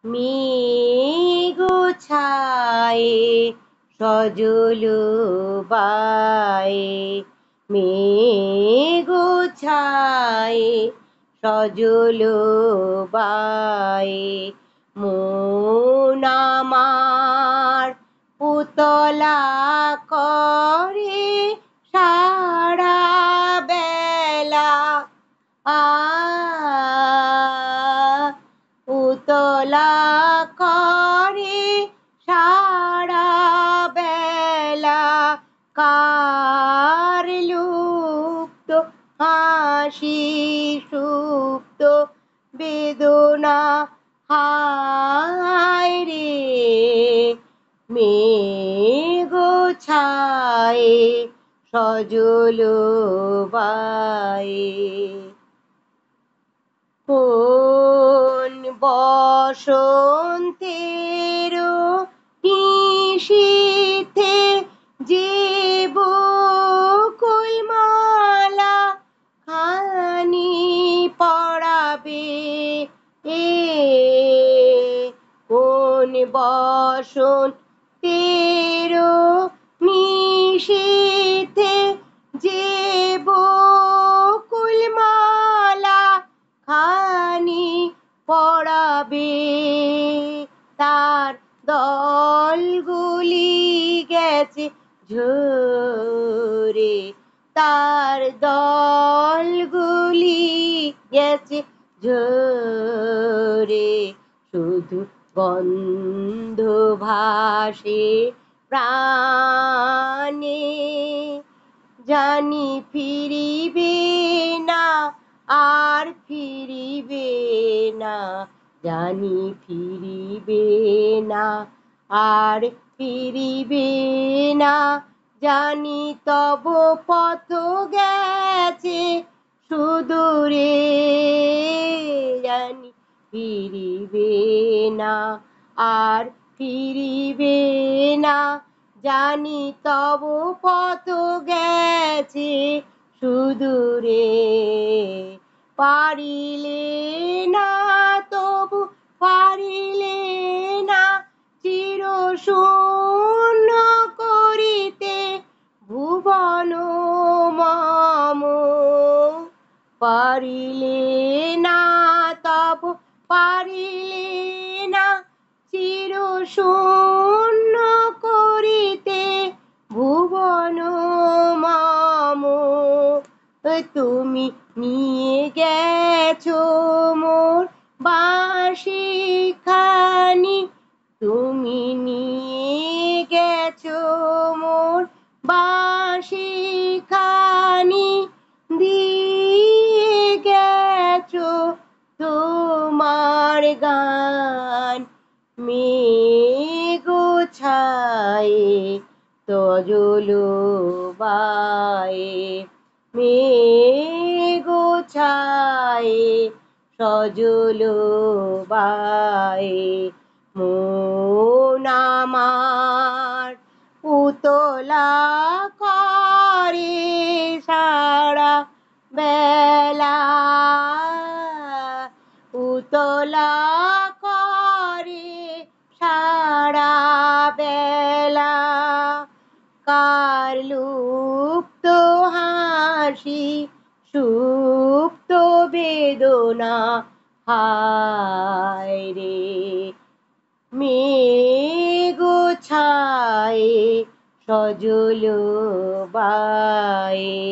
মেঘ ছায়ে সজল বায়ে, মেঘ ছায়ে সজল বায়ে, মন আমার পুতলা করে সারা বেলা। পুতলা করে সারা বেলা, কার লুপ্ত হাসি সুপ্ত বেদনা হায় রে। মেঘ ছায়ে সজল বায়ে, কোন বসন্তের নিশীথে যে বকুল মালা খানি পরাবে, কোন বসন্তের নিশীথে যে বকুল মালা খানি পরাবে, তার দলগুলি গেছে ঝরে, তার দলগুলি গেছে ঝরে, শুধু গন্ধ ভাসে প্রাণে, জানি ফিরিবে না আর ফিরিবে না, জানি ফিরিবে না আর ফিরিবে না, জানি তব পথ গেছে সুদূরে, জানি ফিরিবে না আর ফিরিবে না, জানি তব পথ গেছে সুদূরে। পারিলে না তবু পারিলে না চির শূন্য করিতে ভুবন মম, পারিলে না তবু পারিলে না চির শূন্য করিতে ভুবন মম। তুমি নিয়ে গেছো মোর বাঁশি খানি, তুমি নিয়ে গেছো মোর বাঁশি খানি, দিয়ে গেছো তোমার গান। মেঘ ছায়ে সজল বায়ে, মেঘ ছায়ে সজল বায়ে, মন আমার পুতলা করে সারা বেলা, পুতলা করে সারা বেলা, কার লুপ্ত হাসি সুপ্ত বেদনা হায় রে। মেঘ ছায়ে সজল বায়ে।